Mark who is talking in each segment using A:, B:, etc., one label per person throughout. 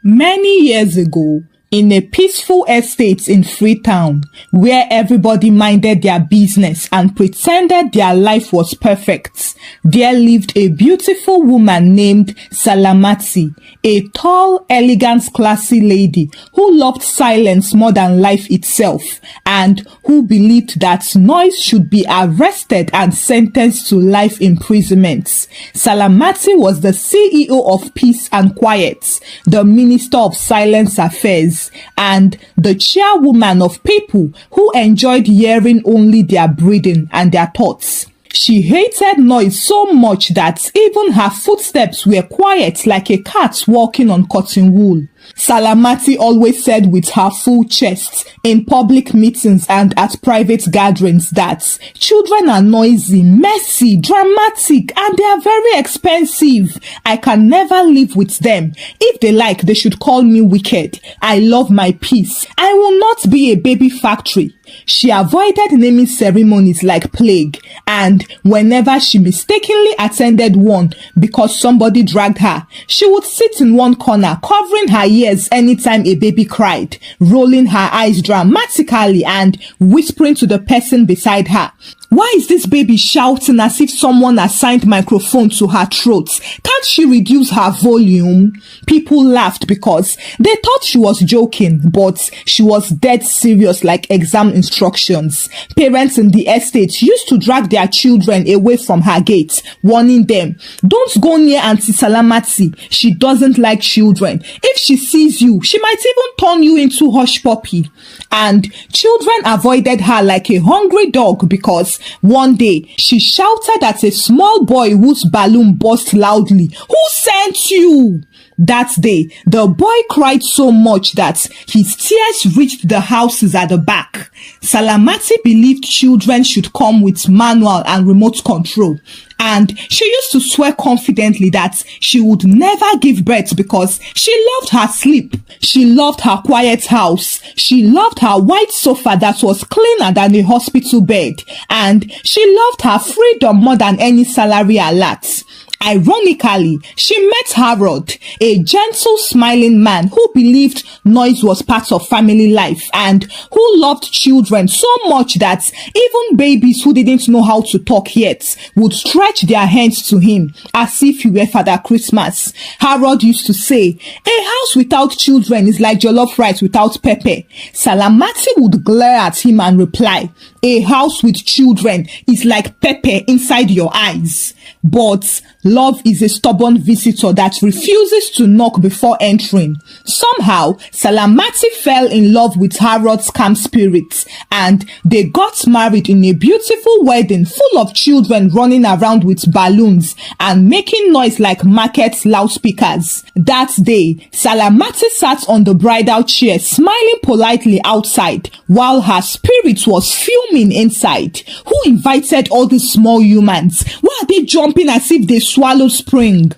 A: Many years ago, in a peaceful estate in Freetown, where everybody minded their business and pretended their life was perfect, there lived a beautiful woman named Salamati, a tall, elegant, classy lady who loved silence more than life itself and who believed that noise should be arrested and sentenced to life imprisonment. Salamati was the CEO of Peace and Quiet, the Minister of Silence Affairs, and the chairwoman of people who enjoyed hearing only their breathing and their thoughts. She hated noise so much that even her footsteps were quiet like a cat walking on cotton wool. Salamati always said with her full chest in public meetings and at private gatherings that children are noisy, messy, dramatic, and they are very expensive. I can never live with them. If they like, they should call me wicked. I love my peace. I will not be a baby factory. She avoided naming ceremonies like plague, and whenever she mistakenly attended one because somebody dragged her, she would sit in one corner covering her ears anytime a baby cried, rolling her eyes dramatically and whispering to the person beside her, "Why is this baby shouting as if someone assigned microphone to her throat? Can't she reduce her volume?" People laughed because they thought she was joking, but she was dead serious like exam instructions. Parents in the estate used to drag their children away from her gate, warning them, "Don't go near Auntie Salamati. She doesn't like children. If she sees you, she might even turn you into hush puppy." And children avoided her like a hungry dog because one day she shouted at a small boy whose balloon burst loudly, "Who sent you?" That day, the boy cried so much that his tears reached the houses at the back. Salamati believed children should come with manual and remote control, and she used to swear confidently that she would never give birth because she loved her sleep. She loved her quiet house. She loved her white sofa that was cleaner than a hospital bed, and she loved her freedom more than any salary alert. Ironically, she met Harold, a gentle, smiling man who believed noise was part of family life and who loved children so much that even babies who didn't know how to talk yet would stretch their hands to him as if he were Father Christmas. Harold used to say, "A house without children is like jollof rice without pepper." Salamati would glare at him and reply, "A house with children is like pepper inside your eyes." But love is a stubborn visitor that refuses to knock before entering. Somehow, Salamati fell in love with Harold's calm spirit, and they got married in a beautiful wedding full of children running around with balloons and making noise like market loudspeakers. That day, Salamati sat on the bridal chair smiling politely outside while her spirit was fuming inside. Who invited all these small humans? Why are they jumping as if they swallowed spring?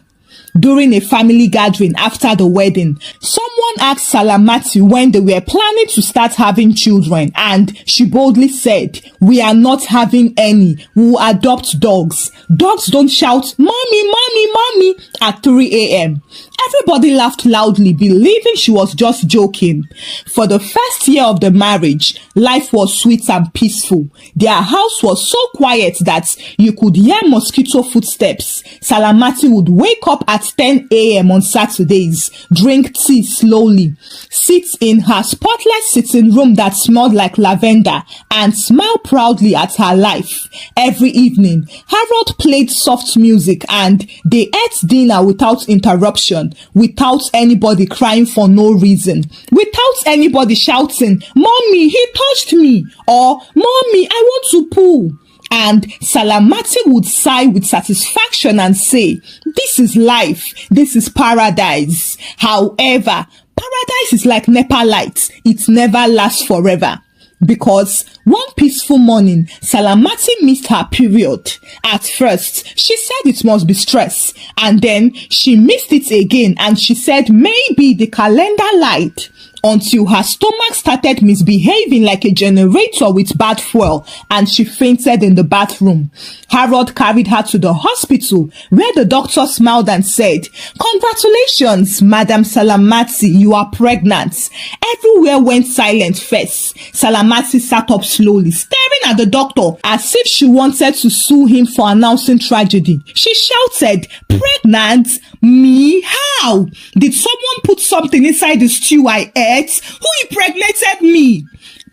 A: During a family gathering after the wedding, someone asked Salamati when they were planning to start having children, and she boldly said, "We are not having any. We will adopt dogs. Dogs don't shout, 'Mommy, mommy, mommy' at 3 a.m. Everybody laughed loudly, believing she was just joking. For the first year of the marriage, life was sweet and peaceful. Their house was so quiet that you could hear mosquito footsteps. Salamati would wake up at 10 a.m. on Saturdays, drink tea slowly, sit in her spotless sitting room that smelled like lavender, and smile proudly at her life. Every evening, Harold played soft music and they ate dinner without interruption, without anybody crying for no reason, without anybody shouting, "Mommy, he touched me," or "Mommy, I want to poo." And Salamati would sigh with satisfaction and say, "This is life. This is paradise." However, paradise is like NEPA lights. It never lasts forever. Because one peaceful morning, Salamati missed her period. At first, she said it must be stress, and then she missed it again and she said maybe the calendar lied. until her stomach started misbehaving like a generator with bad fuel and she fainted in the bathroom. Harold carried her to the hospital where the doctor smiled and said, "Congratulations, Madam Salamati, you are pregnant." Everywhere went silent first. Salamati sat up slowly, staring at the doctor as if she wanted to sue him for announcing tragedy. She shouted, "Pregnant? Me? How? Did someone put something inside the stew I ate? Who impregnated me?"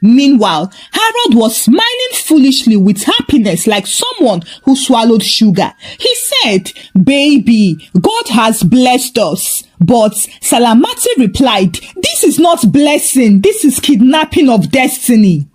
A: Meanwhile, Harold was smiling foolishly with happiness like someone who swallowed sugar. He said, "Baby, God has blessed us." But Salamati replied, "This is not blessing, this is kidnapping of destiny."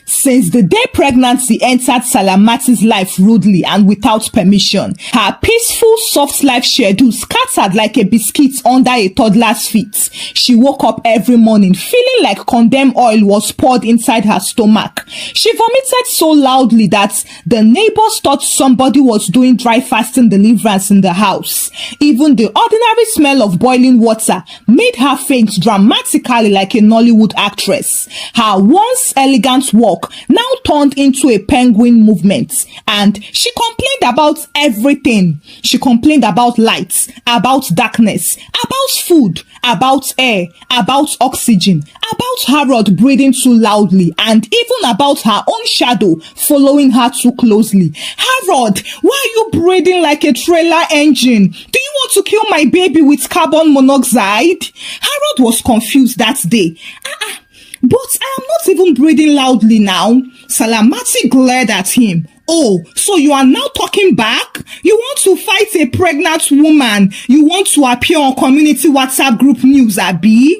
A: Since the day pregnancy entered Salamati's life rudely and without permission, her peaceful, soft life schedule scattered like a biscuit under a toddler's feet. She woke up every morning feeling like condemned oil was poured inside her stomach. She vomited so loudly that the neighbors thought somebody was doing dry fasting deliverance in the house. Even the ordinary smell of boiling water made her faint dramatically like a Nollywood actress. Her once elegant walk now turned into a penguin movement, and she complained about everything. She complained about lights, about darkness, about food, about air, about oxygen, about Harold breathing too loudly, and even about her own shadow following her too closely. "Harold, why are you breathing like a trailer engine? Do you want to kill my baby with carbon monoxide?" Harold was confused that day. "But I am not even breathing loudly now." Salamati glared at him. "Oh, so you are now talking back? You want to fight a pregnant woman? You want to appear on community WhatsApp group news, Abi?"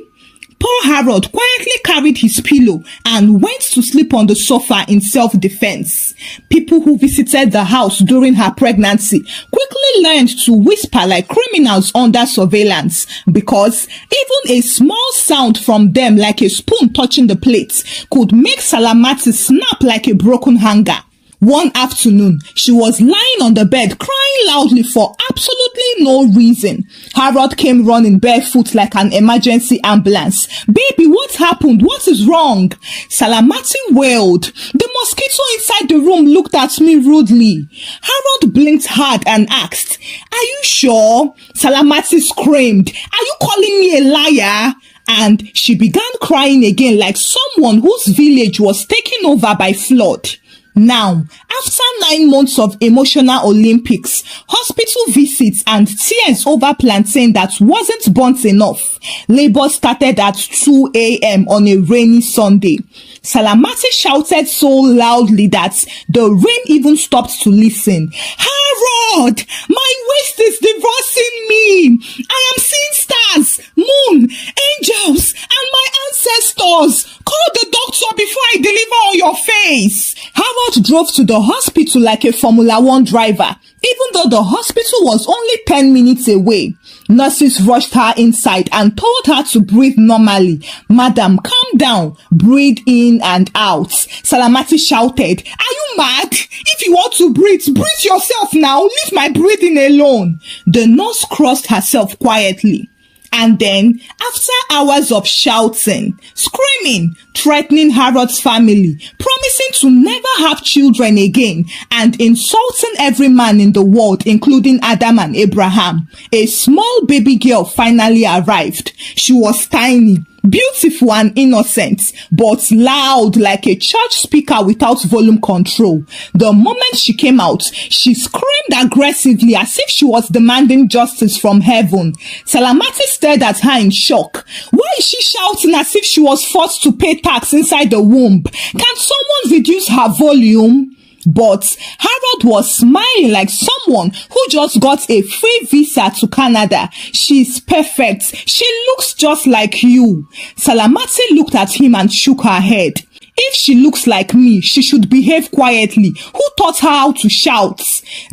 A: Poor Harold quietly carried his pillow and went to sleep on the sofa in self-defense. People who visited the house during her pregnancy quickly learned to whisper like criminals under surveillance, because even a small sound from them, like a spoon touching the plate, could make Salamati snap like a broken hanger. One afternoon, she was lying on the bed crying loudly for absolutely no reason. Harold came running barefoot like an emergency ambulance. "Baby, what happened? What is wrong?" Salamati wailed. "The mosquito inside the room looked at me rudely." Harold blinked hard and asked, "Are you sure?" Salamati screamed, "Are you calling me a liar?" And she began crying again like someone whose village was taken over by flood. Now, after 9 months of emotional Olympics, hospital visits and tears over plantain that wasn't burnt enough, labor started at 2 a.m. on a rainy Sunday. Salamati shouted so loudly that the rain even stopped to listen. "Harold, my waist is divorcing me. I am seeing stars, moon, angels, and my ancestors. Call the doctor before I deliver on your face." Harold drove to the hospital like a Formula One driver, even though the hospital was only 10 minutes away. Nurses rushed her inside and told her to breathe normally. "Madam, calm down. Breathe in and out." Salamati shouted, "Are you mad? If you want to breathe, breathe yourself now. Leave my breathing alone." The nurse crossed herself quietly. And then, after hours of shouting, screaming, threatening Harold's family, promising to never have children again, and insulting every man in the world, including Adam and Abraham, a small baby girl finally arrived. She was tiny, beautiful and innocent, but loud like a church speaker without volume control. The moment she came out, she screamed aggressively as if she was demanding justice from heaven. Salamati stared at her in shock. Why is she shouting as if she was forced to pay tax inside the womb? Can someone reduce her volume? But Harold was smiling like someone who just got a free visa to Canada. She's perfect. She looks just like you. Salamati looked at him and shook her head. If she looks like me, she should behave quietly. Who taught her how to shout?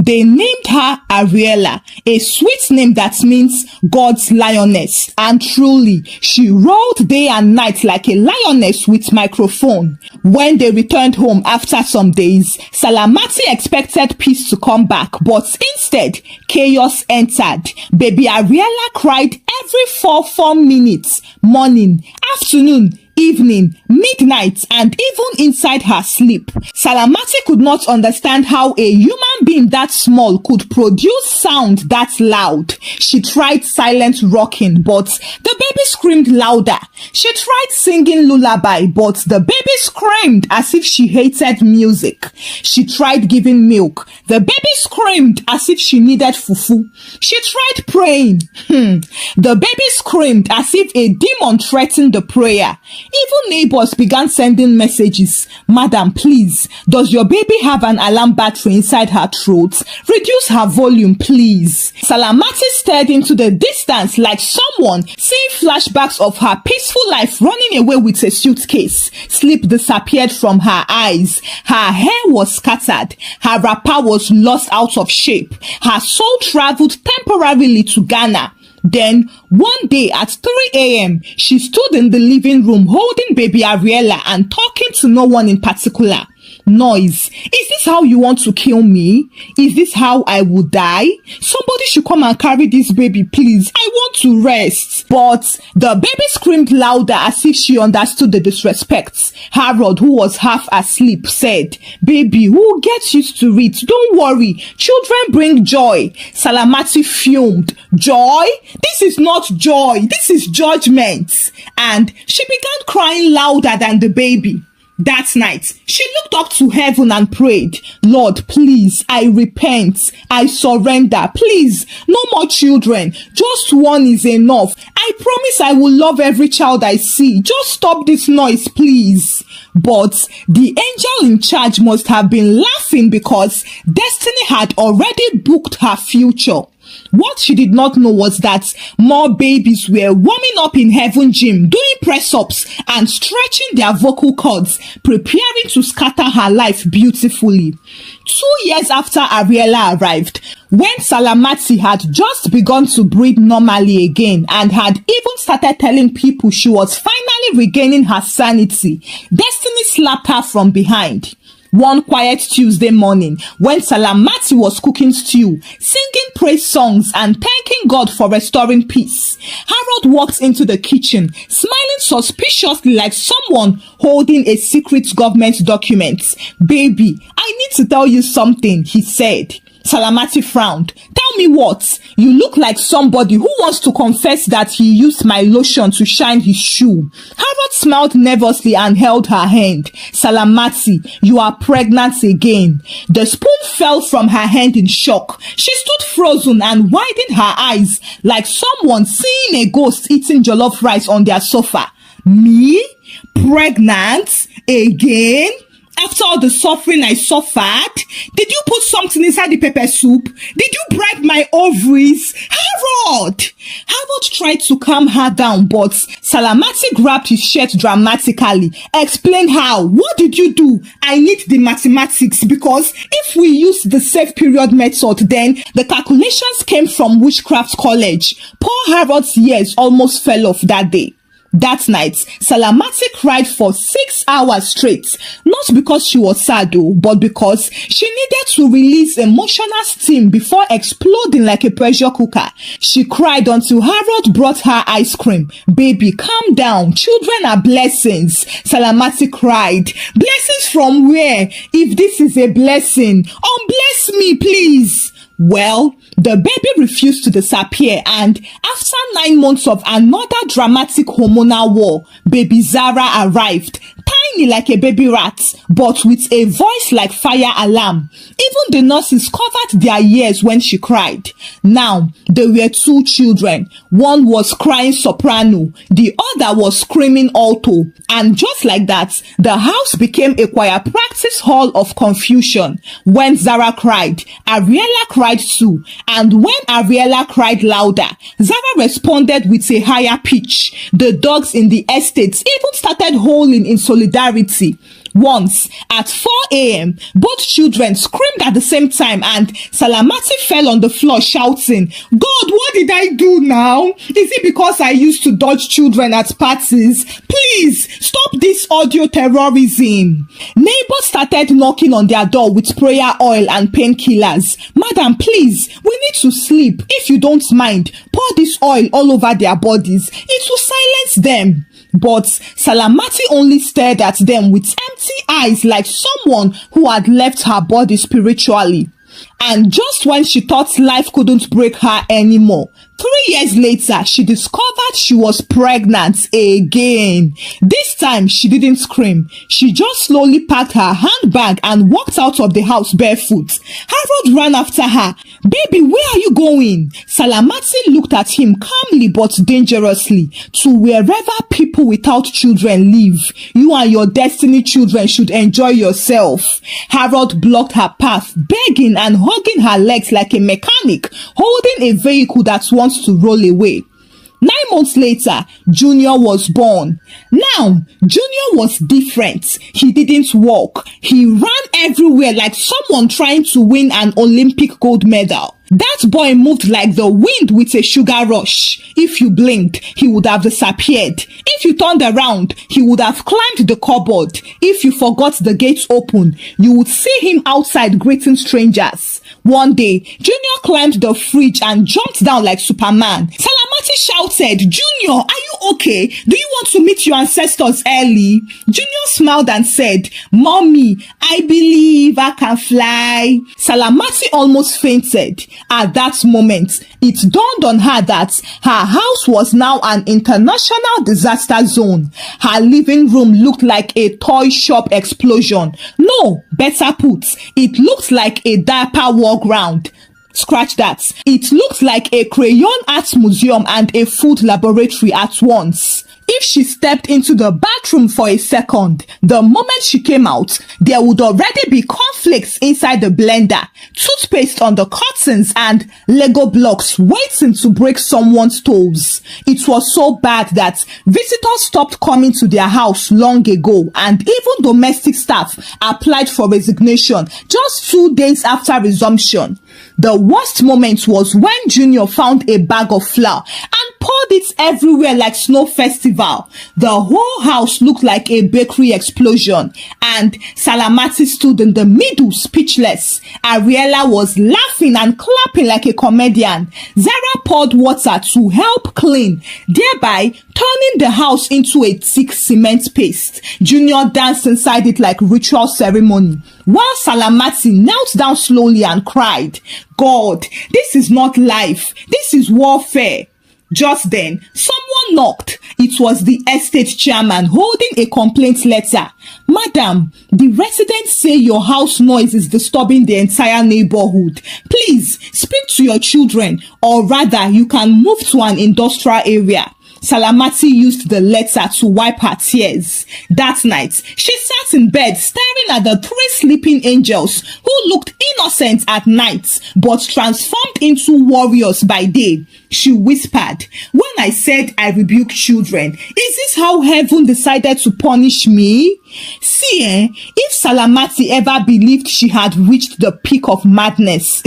A: They named her Ariella, a sweet name that means God's lioness. And truly, she rolled day and night like a lioness with microphone. When they returned home after some days, Salamati expected peace to come back, but instead, chaos entered. Baby Ariella cried every 4 minutes, morning, afternoon, evening, midnight, and even inside her sleep. Salamati could not understand how a human being that small could produce sound that loud. She tried silent rocking, but the baby screamed louder. She tried singing lullaby, but the baby screamed as if she hated music. She tried giving milk. The baby screamed as if she needed fufu. She tried praying. The baby screamed as if a demon threatened the prayer. Even neighbors began sending messages. Madam, please, does your baby have an alarm battery inside her throat? Reduce her volume, please. Salamati stared into the distance like someone seeing flashbacks of her peaceful life running away with a suitcase. Sleep disappeared from her eyes. Her hair was scattered. Her wrapper was lost out of shape. Her soul traveled temporarily to Ghana. Then, one day at 3 a.m., she stood in the living room holding baby Ariella and talking to no one in particular. Noise. Is this how you want to kill me? Is this how I will die? Somebody should come and carry this baby, please. I want to rest. But the baby screamed louder as if she understood the disrespect. Harold, who was half asleep, said, "Baby, we'll get used to it. Don't worry. Children bring joy." Salamati fumed. Joy? This is not joy. This is judgment. And she began crying louder than the baby. That night, she looked up to heaven and prayed, "Lord, please, I repent. I surrender. Please, no more children. Just one is enough. I promise I will love every child I see. Just stop this noise, please." But the angel in charge must have been laughing because destiny had already booked her future. What she did not know was that more babies were warming up in heaven gym, doing press-ups and stretching their vocal cords, preparing to scatter her life beautifully. 2 years after Ariella arrived, when Salamati had just begun to breathe normally again and had even started telling people she was finally regaining her sanity, destiny slapped her from behind. One quiet Tuesday morning, when Salamati was cooking stew, singing praise songs and thanking God for restoring peace, Harold walked into the kitchen, smiling suspiciously like someone holding a secret government document. "Baby, I need to tell you something," he said. Salamati frowned. "Tell me what? You look like somebody who wants to confess that he used my lotion to shine his shoe." Harold smiled nervously and held her hand. "Salamati, you are pregnant again." The spoon fell from her hand in shock. She stood frozen and widened her eyes like someone seeing a ghost eating jollof rice on their sofa. "Me? Pregnant? Again? After all the suffering I suffered? Did you put something inside the pepper soup? Did you bribe my ovaries? Harold!" Harold tried to calm her down, but Salamati grabbed his shirt dramatically. "Explain how. What did you do? I need the mathematics because if we use the safe period method, then the calculations came from witchcraft college." Poor Harold's ears almost fell off that day. That night, Salamati cried for 6 hours straight, not because she was sad though, but because she needed to release emotional steam before exploding like a pressure cooker. She cried until Harold brought her ice cream. "Baby, calm down. Children are blessings." Salamati cried. "Blessings from where? If this is a blessing, unbless me, please." Well, the baby refused to disappear, and after 9 months of another dramatic hormonal war, baby Zara arrived, tiny like a baby rat, but with a voice like fire alarm. Even the nurses covered their ears when she cried. Now, there were 2 children. One was crying soprano, the other was screaming alto, and just like that, the house became a choir practice hall of confusion. When Zara cried, Ariella cried too, and when Ariella cried louder, Zara responded with a higher pitch. The dogs in the estates even started howling in solidarity solidarity. Once, at 4 a.m., both children screamed at the same time and Salamati fell on the floor shouting, "God, what did I do now? Is it because I used to dodge children at parties? Please, stop this audio terrorism." Neighbors started knocking on their door with prayer oil and painkillers. "Madam, please, we need to sleep. If you don't mind, pour this oil all over their bodies. It will silence them." But Salamati only stared at them with empty eyes like someone who had left her body spiritually. And just when she thought life couldn't break her anymore, 3 years later, she discovered she was pregnant again. This time, she didn't scream. She just slowly packed her handbag and walked out of the house barefoot. Harold ran after her. "Baby, where are you going?" Salamati looked at him calmly but dangerously. "To wherever people without children live. You and your destiny children should enjoy yourself." Harold blocked her path, begging and hugging her legs like a mechanic, holding a vehicle that wants to roll away. 9 months later, Junior was born. Now, Junior was different. He didn't walk. He ran everywhere like someone trying to win an Olympic gold medal. That boy moved like the wind with a sugar rush. If you blinked, he would have disappeared. If you turned around, he would have climbed the cupboard. If you forgot the gates open, you would see him outside greeting strangers. One day, Junior climbed the fridge and jumped down like Superman. Salamati shouted, "Junior, are you okay? Do you want to meet your ancestors early?" Junior smiled and said, "Mommy, I believe I can fly." Salamati almost fainted. At that moment, it dawned on her that her house was now an international disaster zone. Her living room looked like a toy shop explosion. No, better put, it looked like a diaper war ground. Scratch that. It looked like a crayon art museum and a food laboratory at once. If she stepped into the bathroom for a second, the moment she came out, there would already be cornflakes inside the blender, toothpaste on the curtains, and Lego blocks waiting to break someone's toes. It was so bad that visitors stopped coming to their house long ago, and even domestic staff applied for resignation just 2 days after resumption. The worst moment was when Junior found a bag of flour and poured it everywhere like snow festival. The whole house looked like a bakery explosion, and Salamati stood in the middle speechless. Ariella was laughing and clapping like a comedian. Zara poured water to help clean, thereby turning the house into a thick cement paste. Junior danced inside it like ritual ceremony, while Salamati knelt down slowly and cried, "God, this is not life. This is warfare." Just then, someone knocked. It was the estate chairman holding a complaint letter. "Madam, the residents say your house noise is disturbing the entire neighborhood. Please speak to your children, or rather, you can move to an industrial area." Salamati used the letter to wipe her tears. That night, she sat in bed staring at the 3 sleeping angels who looked innocent at night but transformed into warriors by day. She whispered, "When I said I rebuke children, is this how heaven decided to punish me?" See, if Salamati ever believed she had reached the peak of madness,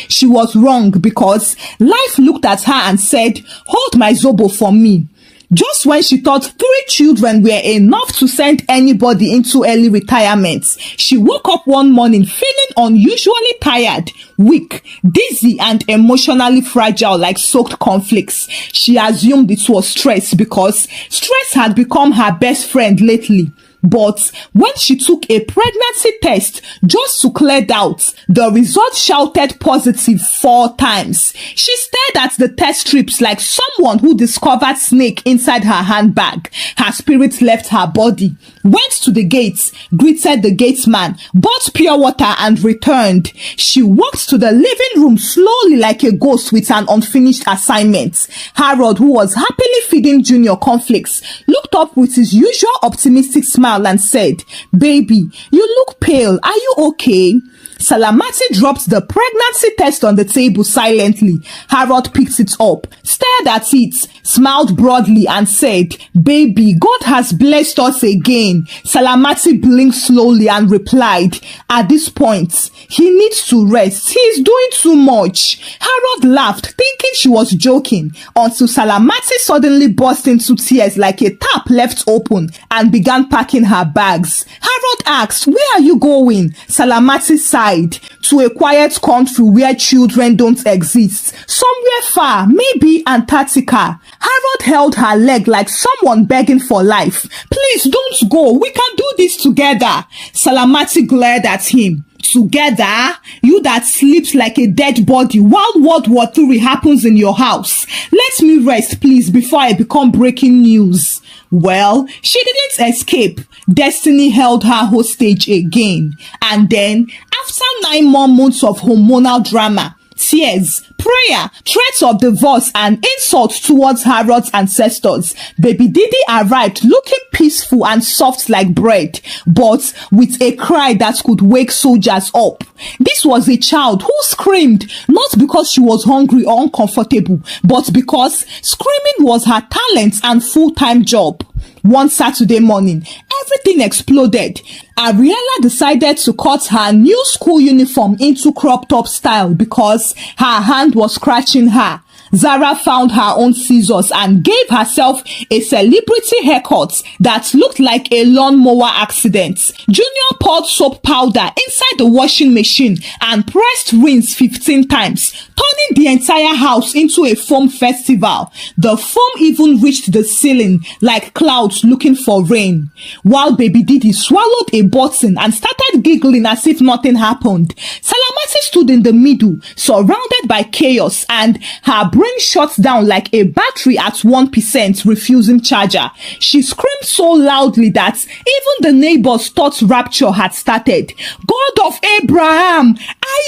A: she was wrong, because life looked at her and said, "Hold my zobo for me." Just when she thought 3 children were enough to send anybody into early retirement, she woke up one morning feeling unusually tired, weak, dizzy, and emotionally fragile like soaked cornflakes. She assumed it was stress because stress had become her best friend lately. But when she took a pregnancy test just to clear doubts, the result shouted positive 4 times. She stared at the test strips like someone who discovered snake inside her handbag. Her spirit left her body, went to the gates, greeted the gatesman, bought pure water and returned. She walked to the living room slowly like a ghost with an unfinished assignment. Harold, who was happily feeding Junior cornflakes, looked up with his usual optimistic smile and said, "Baby, you look pale. Are you okay?" Salamati dropped the pregnancy test on the table silently. Harold picked it up, stared at it, smiled broadly and said, "Baby, God has blessed us again." Salamati blinked slowly and replied, "At this point, he needs to rest. He is doing too much." Harold laughed, thinking she was joking, until Salamati suddenly burst into tears like a tap left open and began packing her bags. Harold asked, "Where are you going?" Salamati sighed, "To a quiet country where children don't exist. Somewhere far, maybe Antarctica." Harold held her leg like someone begging for life. "Please don't go. We can do this together." Salamati glared at him. "Together? You that sleeps like a dead body while World War III happens in your house. Let me rest, please, before I become breaking news." Well, she didn't escape. Destiny held her hostage again. And then, after 9 more months of hormonal drama, tears, prayer, threats of divorce, and insults towards Harold's ancestors, baby Didi arrived looking peaceful and soft like bread, but with a cry that could wake soldiers up. This was a child who screamed, not because she was hungry or uncomfortable, but because screaming was her talent and full-time job. One Saturday morning, everything exploded. Ariella decided to cut her new school uniform into crop top style because her hand was scratching her. Zara found her own scissors and gave herself a celebrity haircut that looked like a lawnmower accident. Junior poured soap powder inside the washing machine and pressed rinse 15 times, turning the entire house into a foam festival. The foam even reached the ceiling like clouds looking for rain. While baby Didi swallowed a button and started giggling as if nothing happened, Salamati stood in the middle, surrounded by chaos, and her brain shut down like a battery at 1% refusing charger. She screamed so loudly that even the neighbors thought rapture had started. "God of Abraham,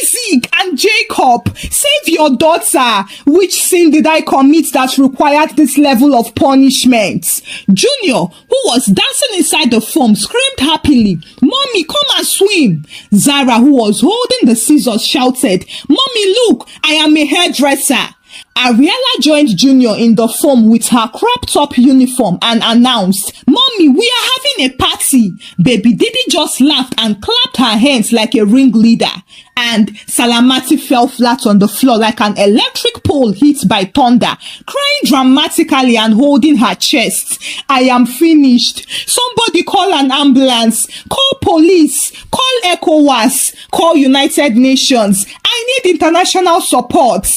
A: Isaac, and Jacob, save your daughter. Which sin did I commit that required this level of punishment?" Junior, who was dancing inside the foam, screamed happily, "Mommy, come and swim." Zara, who was holding the scissors, shouted, "Mommy, look, I am a hairdresser." Ariella joined Junior in the foam with her crop top uniform and announced, "Mommy, we are having a party." Baby Didi just laughed and clapped her hands like a ringleader. And Salamati fell flat on the floor like an electric pole hit by thunder, crying dramatically and holding her chest. "I am finished. Somebody call an ambulance. Call police. Call ECOWAS. Call United Nations. I need international support."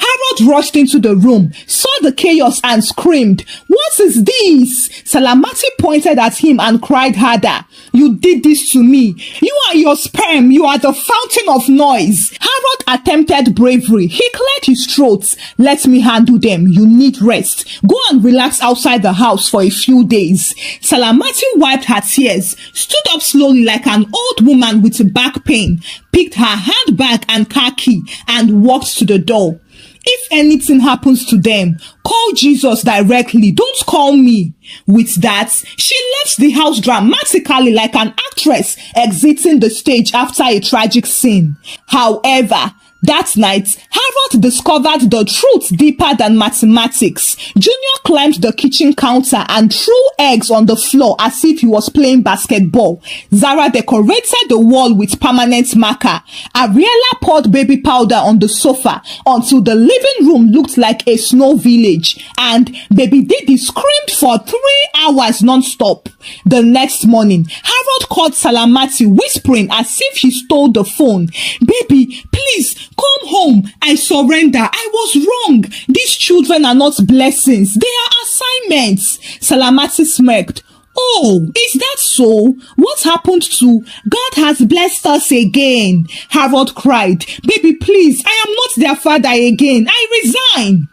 A: Harold rushed into the room, saw the chaos and screamed, "What is this?" Salamati pointed at him and cried harder, "You did this to me. You are your sperm. You are the fountain of noise." Harold attempted bravery. He cleared his throat. "Let me handle them. You need rest. Go and relax outside the house for a few days." Salamati wiped her tears, stood up slowly like an old woman with back pain, picked her handbag and car key, and walked to the door. "If anything happens to them, call Jesus directly. Don't call me." With that, she left the house dramatically like an actress exiting the stage after a tragic scene. However, that night, Harold discovered the truth deeper than mathematics. Junior climbed the kitchen counter and threw eggs on the floor as if he was playing basketball. Zara decorated the wall with permanent marker. Ariella poured baby powder on the sofa until the living room looked like a snow village. And baby Didi screamed for 3 hours non-stop. The next morning, Harold called Salamati, whispering as if he stole the phone. "Baby, please, come home. I surrender. I was wrong. These children are not blessings. They are assignments." Salamati smirked. "Oh, is that so? What happened to God has blessed us again?" Harold cried. "Baby, please, I am not their father again. I resign."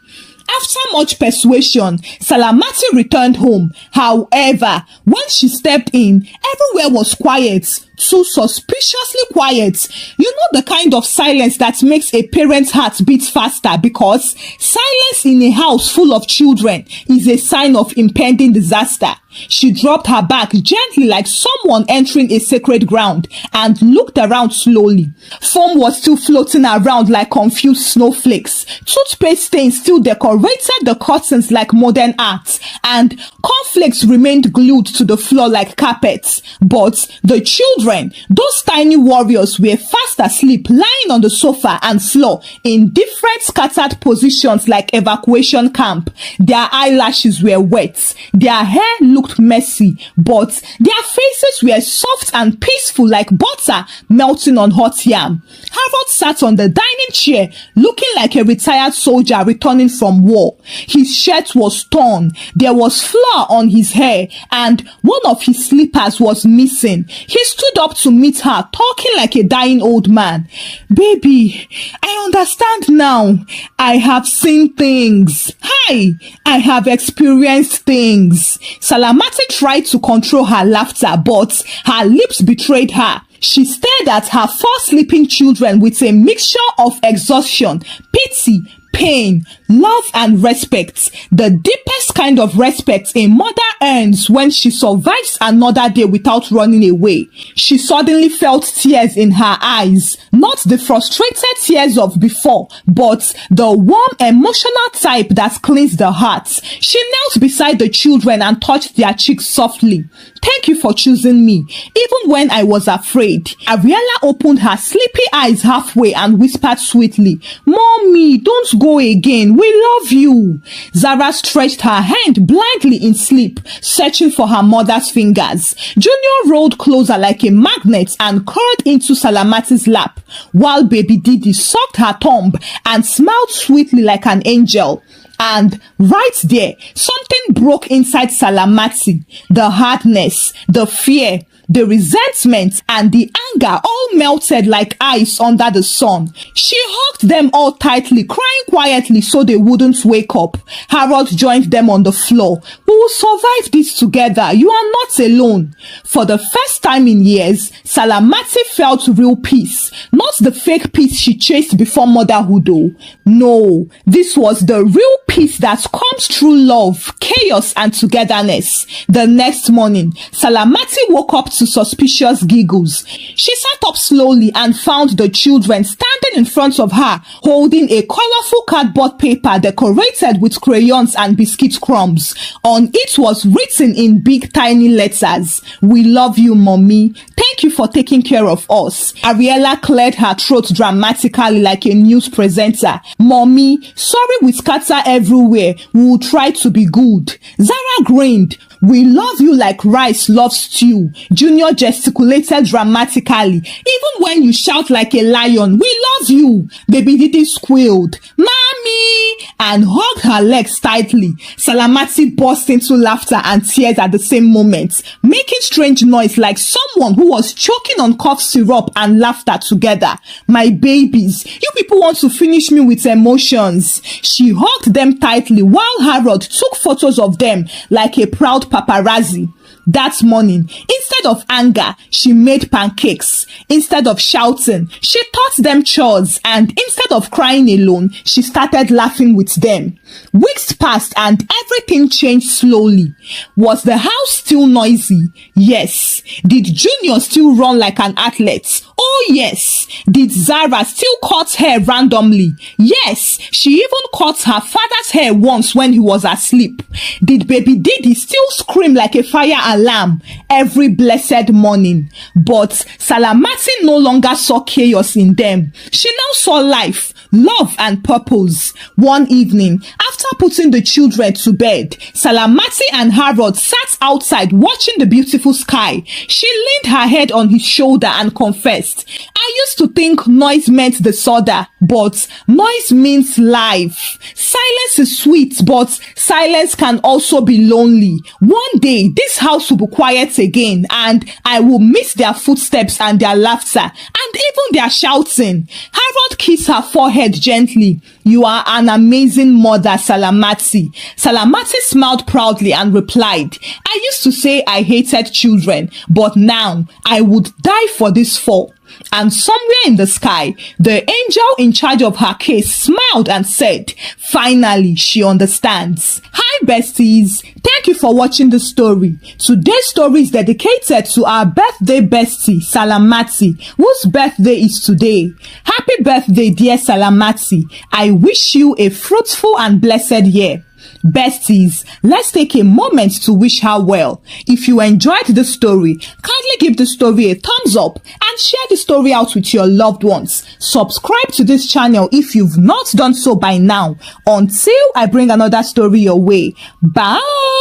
A: After much persuasion, Salamati returned home. However, when she stepped in, everywhere was quiet, too suspiciously quiet. You know, the kind of silence that makes a parent's heart beat faster, because silence in a house full of children is a sign of impending disaster. She dropped her back gently like someone entering a sacred ground and looked around slowly. Foam was still floating around like confused snowflakes. Toothpaste stains still decorated the curtains like modern art, and cornflakes remained glued to the floor like carpets. But the children, those tiny warriors, were fast asleep, lying on the sofa and floor in different scattered positions like evacuation camp. Their eyelashes were wet, their hair looked messy, but their faces were soft and peaceful like butter melting on hot yam. Harold sat on the dining chair looking like a retired soldier returning from war. His shirt was torn, there was flour on his hair, and one of his slippers was missing. He stood up to meet her, talking like a dying old man. "Baby, I understand now. I have seen things. Hi, I have experienced things." Salamati tried to control her laughter, but her lips betrayed her. She stared at her 4 sleeping children with a mixture of exhaustion, pity, pain, love, and respect. The deepest kind of respect a mother earns when she survives another day without running away. She suddenly felt tears in her eyes, not the frustrated tears of before, but the warm emotional type that cleans the heart. She knelt beside the children and touched their cheeks softly. "Thank you for choosing me, even when I was afraid." Ariella opened her sleepy eyes halfway and whispered sweetly, "Mommy, don't go again. We love you." Zara stretched her hand blindly in sleep, searching for her mother's fingers. Junior rolled closer like a magnet and curled into Salamati's lap, while baby Didi sucked her thumb and smiled sweetly like an angel. And right there, something broke inside Salamati. The hardness, the fear, the resentment, and the anger all melted like ice under the sun. She hugged them all tightly, crying quietly so they wouldn't wake up. Harold joined them on the floor. "We will survive this together. You are not alone." For the first time in years, Salamati felt real peace. Not the fake peace she chased before motherhood, though. No, this was the real peace that comes through love, chaos, and togetherness. The next morning, Salamati woke up to suspicious giggles. She sat up slowly and found the children standing in front of her, holding a colorful cardboard paper decorated with crayons and biscuit crumbs. On it was written in big tiny letters, "We love you, Mommy. Thank you for taking care of us." Ariella cleared her throat dramatically like a news presenter. "Mommy, sorry we scatter everywhere. We will try to be good." Zara grinned. "We love you like rice loves stew." Junior gesticulated dramatically. "Even when you shout like a lion, we love you." Baby Didi squealed, "Mommy," and hugged her legs tightly. Salamati burst into laughter and tears at the same moment, making strange noise like someone who was choking on cough syrup and laughter together. "My babies, you people want to finish me with emotions." She hugged them tightly while Harold took photos of them like a proud paparazzi. That morning, instead of anger, she made pancakes. Instead of shouting, she taught them chores, and instead of crying alone, she started laughing with them. Weeks passed and everything changed slowly. Was the house still noisy? Yes. Did Junior still run like an athlete? Oh yes. Did Zara still cut hair randomly? Yes. She even cut her father's hair once when he was asleep. Did baby Didi still scream like a fire alarm every blessed morning? But Salamati no longer saw chaos in them. She now saw life, love, and purpose. One evening, after putting the children to bed, Salamati and Harold sat outside watching the beautiful sky. She leaned her head on his shoulder and confessed, "I used to think noise meant disorder, but noise means life. Silence is sweet, but silence can also be lonely. One day, this house will be quiet again, and I will miss their footsteps and their laughter, and even their shouting." Harold kissed her forehead gently. "You are an amazing mother, Salamati." Salamati smiled proudly and replied, "I used to say I hated children, but now I would die for this 4. And somewhere in the sky, the angel in charge of her case smiled and said, finally, she understands. Hi, besties. Thank you for watching the story. Today's story is dedicated to our birthday bestie, Salamati, whose birthday is today. Happy birthday, dear Salamati. I wish you a fruitful and blessed year. Besties, let's take a moment to wish her well. If you enjoyed the story, kindly give the story a thumbs up and share the story out with your loved ones. Subscribe to this channel if you've not done so by now. Until I bring another story your way. Bye!